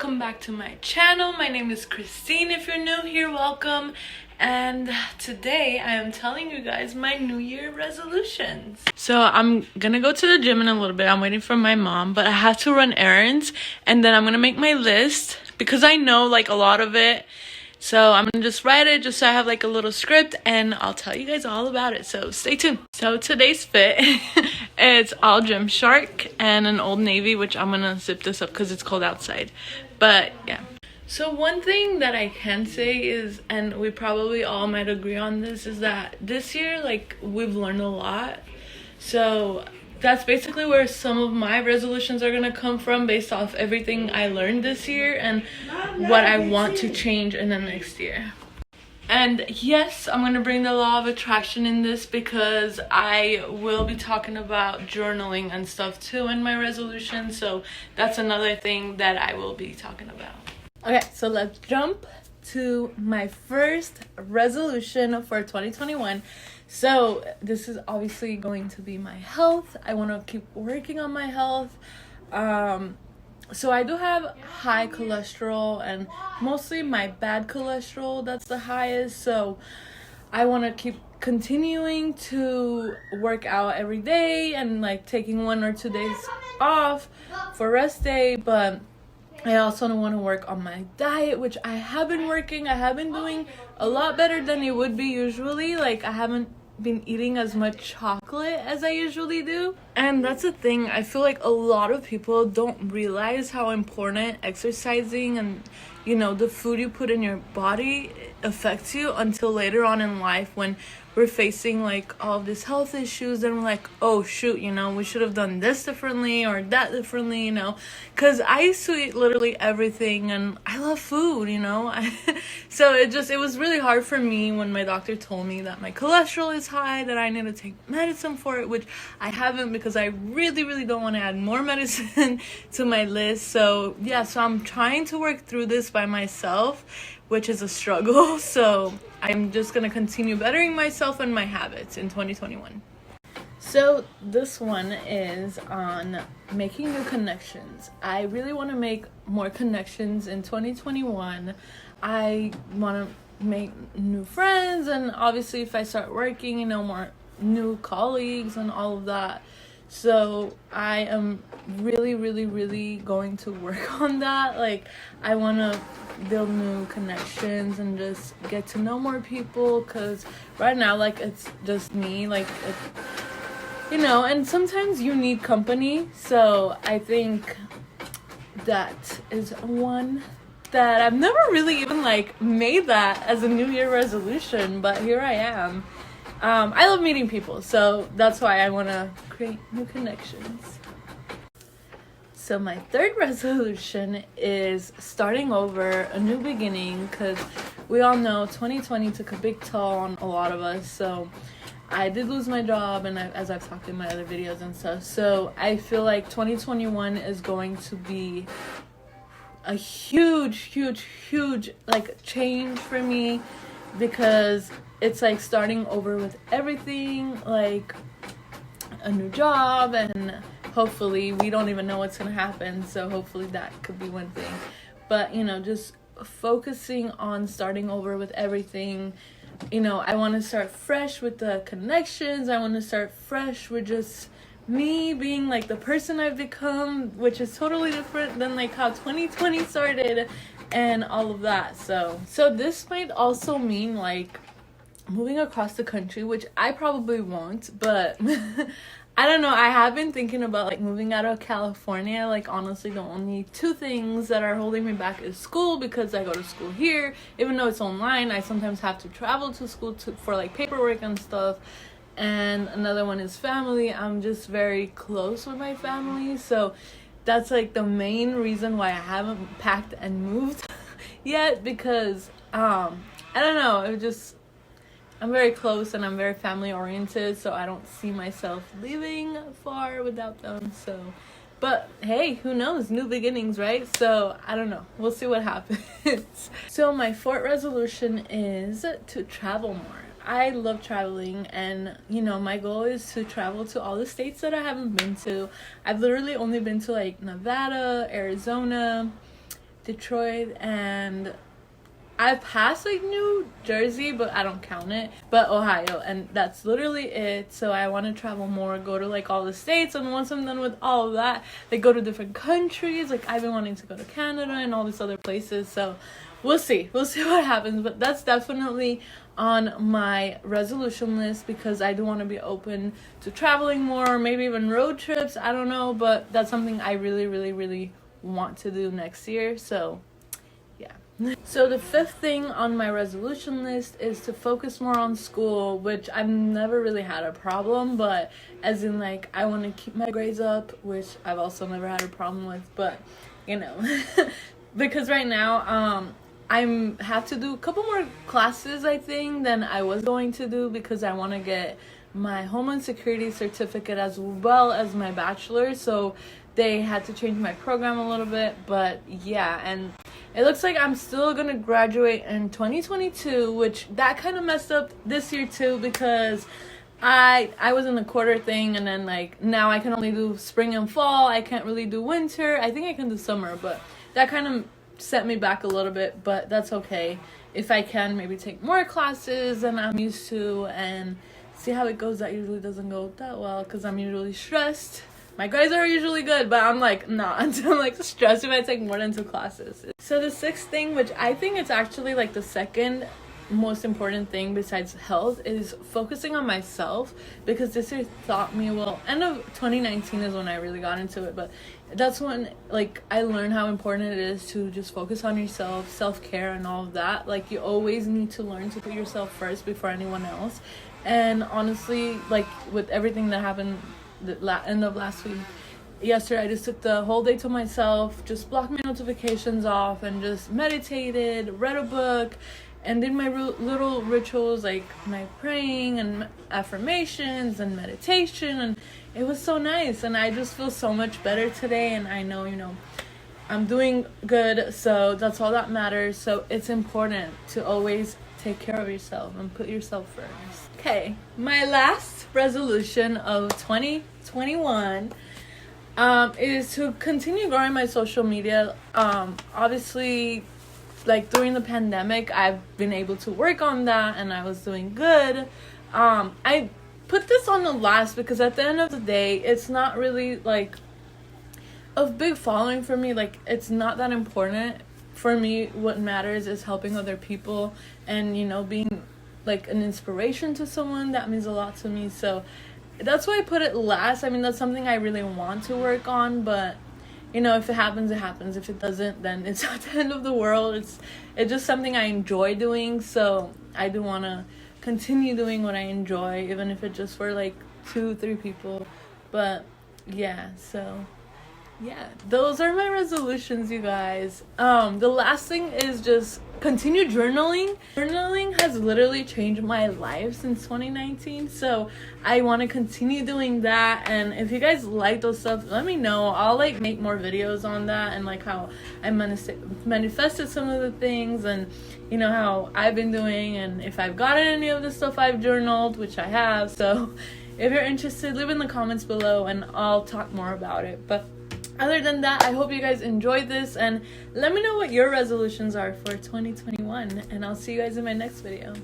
welcome back to my channel. My name is Christine. If you're new here, welcome. And today I am telling you guys my New Year resolutions. So I'm gonna go to the gym in a little bit. I'm waiting for my mom, but I have to run errands and then I'm gonna make my list because I know like a lot of it. So I'm gonna just write it just so I have like a little script and I'll tell you guys all about it. So stay tuned. So today's fit, it's all Gymshark and an Old Navy, which I'm gonna zip this up because it's cold outside. But yeah. So one thing that I can say is, and we probably all might agree on this, is that this year, like, we've learned a lot. So that's basically where some of my resolutions are gonna come from, based off everything I learned this year and what I want to change in the next year. And yes, I'm gonna bring the law of attraction in this because I will be talking about journaling and stuff too in my resolution. So that's another thing that I will be talking about. Okay, so let's jump to my first resolution for 2021. So this is obviously going to be my health. I want to keep working on my health. So I do have high cholesterol, and mostly my bad cholesterol that's the highest. So I want to keep continuing to work out every day and like taking 1 or 2 days off for rest day, but I also want to work on my diet, which I have been working. I have been doing a lot better than it would be usually. Like, I haven't been eating as much chocolate as I usually do. And that's the thing. I feel like a lot of people don't realize how important exercising and, you know, the food you put in your body affects you until later on in life, when we're facing like all of these health issues and we're like, oh shoot, you know, we should have done this differently or that differently, you know, because I used to eat literally everything and I love food, you know. So it was really hard for me when my doctor told me that my cholesterol is high, that I need to take medicine for it, which I haven't because I really don't want to add more medicine to my list. So yeah, so I'm trying to work through this by myself, which is a struggle. So I'm just gonna continue bettering myself and my habits in 2021. So this one is on making new connections. I really want to make more connections in 2021. I want to make new friends, and obviously if I start working, you know, more new colleagues and all of that. So I am really going to work on that. Like, I want to build new connections and just get to know more people, because right now, like, it's just me, like, you know, and sometimes you need company. So I think that is one that I've never really even like made that as a New Year resolution, but here I am. I love meeting people, so that's why I want to create new connections. So my third resolution is starting over, a new beginning, because we all know 2020 took a big toll on a lot of us. So I did lose my job, and as I've talked in my other videos and stuff. So I feel like 2021 is going to be a huge like change for me, because it's like starting over with everything, like a new job, and hopefully we don't even know what's gonna happen, so hopefully that could be one thing. But, you know, just focusing on starting over with everything. You know, I want to start fresh with the connections. I want to start fresh with just me being like the person I've become, which is totally different than like how 2020 started and all of that. So this might also mean like moving across the country, which I probably won't, but I don't know. I have been thinking about like moving out of California. Like, honestly, the only 2 things that are holding me back is school, because I go to school here. Even though it's online, I sometimes have to travel to school for like paperwork and stuff. And another one is family. I'm just very close with my family, so that's like the main reason why I haven't packed and moved yet, because I don't know, I'm very close and I'm very family oriented, so I don't see myself leaving far without them. So, but hey, who knows? New beginnings, right? So I don't know. We'll see what happens. So my 4th resolution is to travel more. I love traveling, and you know, my goal is to travel to all the states that I haven't been to. I've literally only been to like Nevada, Arizona, Detroit, and I passed like New Jersey, but I don't count it. But Ohio, and that's literally it. So I want to travel more, go to like all the states, and once I'm done with all of that, like go to different countries. Like I've been wanting to go to Canada and all these other places. So we'll see what happens. But that's definitely on my resolution list, because I do want to be open to traveling more, maybe even road trips. I don't know, but that's something I really, really, really want to do next year. So yeah. So the fifth thing on my resolution list is to focus more on school, which I've never really had a problem, but as in like I want to keep my grades up, which I've also never had a problem with, but you know, because right now I have to do a couple more classes I think than I was going to do, because I want to get my Homeland Security certificate as well as my bachelor's. So they had to change my program a little bit, but yeah, and it looks like I'm still gonna graduate in 2022, which that kind of messed up this year too, because I was in the quarter thing, and then like now I can only do spring and fall. I can't really do winter. I think I can do summer, but that kind of set me back a little bit, but that's okay. If I can maybe take more classes than I'm used to and see how it goes. That usually doesn't go that well because I'm usually stressed. My grades are usually good, but I'm like not until I'm like stressed if I take more than 2 classes. So the sixth thing, which I think it's actually like the second most important thing besides health, is focusing on myself, because this year taught me, well, end of 2019 is when I really got into it, but that's when like I learned how important it is to just focus on yourself, self-care and all of that. Like you always need to learn to put yourself first before anyone else. And honestly, like with everything that happened the end of last week, yesterday I just took the whole day to myself, just blocked my notifications off and just meditated, read a book, and did my little rituals like my praying and affirmations and meditation, and it was so nice. And I just feel so much better today, and I know, you know, I'm doing good, so that's all that matters. So it's important to always take care of yourself and put yourself first. Okay, my last resolution of 2021 is to continue growing my social media. Obviously, like during the pandemic, I've been able to work on that, and I was doing good. I put this on the last because at the end of the day, it's not really like a big following for me. Like it's not that important for me. What matters is helping other people and, you know, being like an inspiration to someone. That means a lot to me. So that's why I put it last. I mean, that's something I really want to work on, but you know, if it happens, it happens. If it doesn't, then it's not the end of the world. It's just something I enjoy doing. So I do want to continue doing what I enjoy, even if it's just for like 2-3 people. But yeah, so yeah, those are my resolutions, you guys. The last thing is just continue journaling. Journaling has literally changed my life since 2019, so I want to continue doing that. And if you guys like those stuff, let me know. I'll like make more videos on that, and like how I manifested some of the things, and you know how I've been doing, and if I've gotten any of the stuff I've journaled, which I have. So if you're interested, leave in the comments below and I'll talk more about it. But other than that, I hope you guys enjoyed this, and let me know what your resolutions are for 2021, and I'll see you guys in my next video.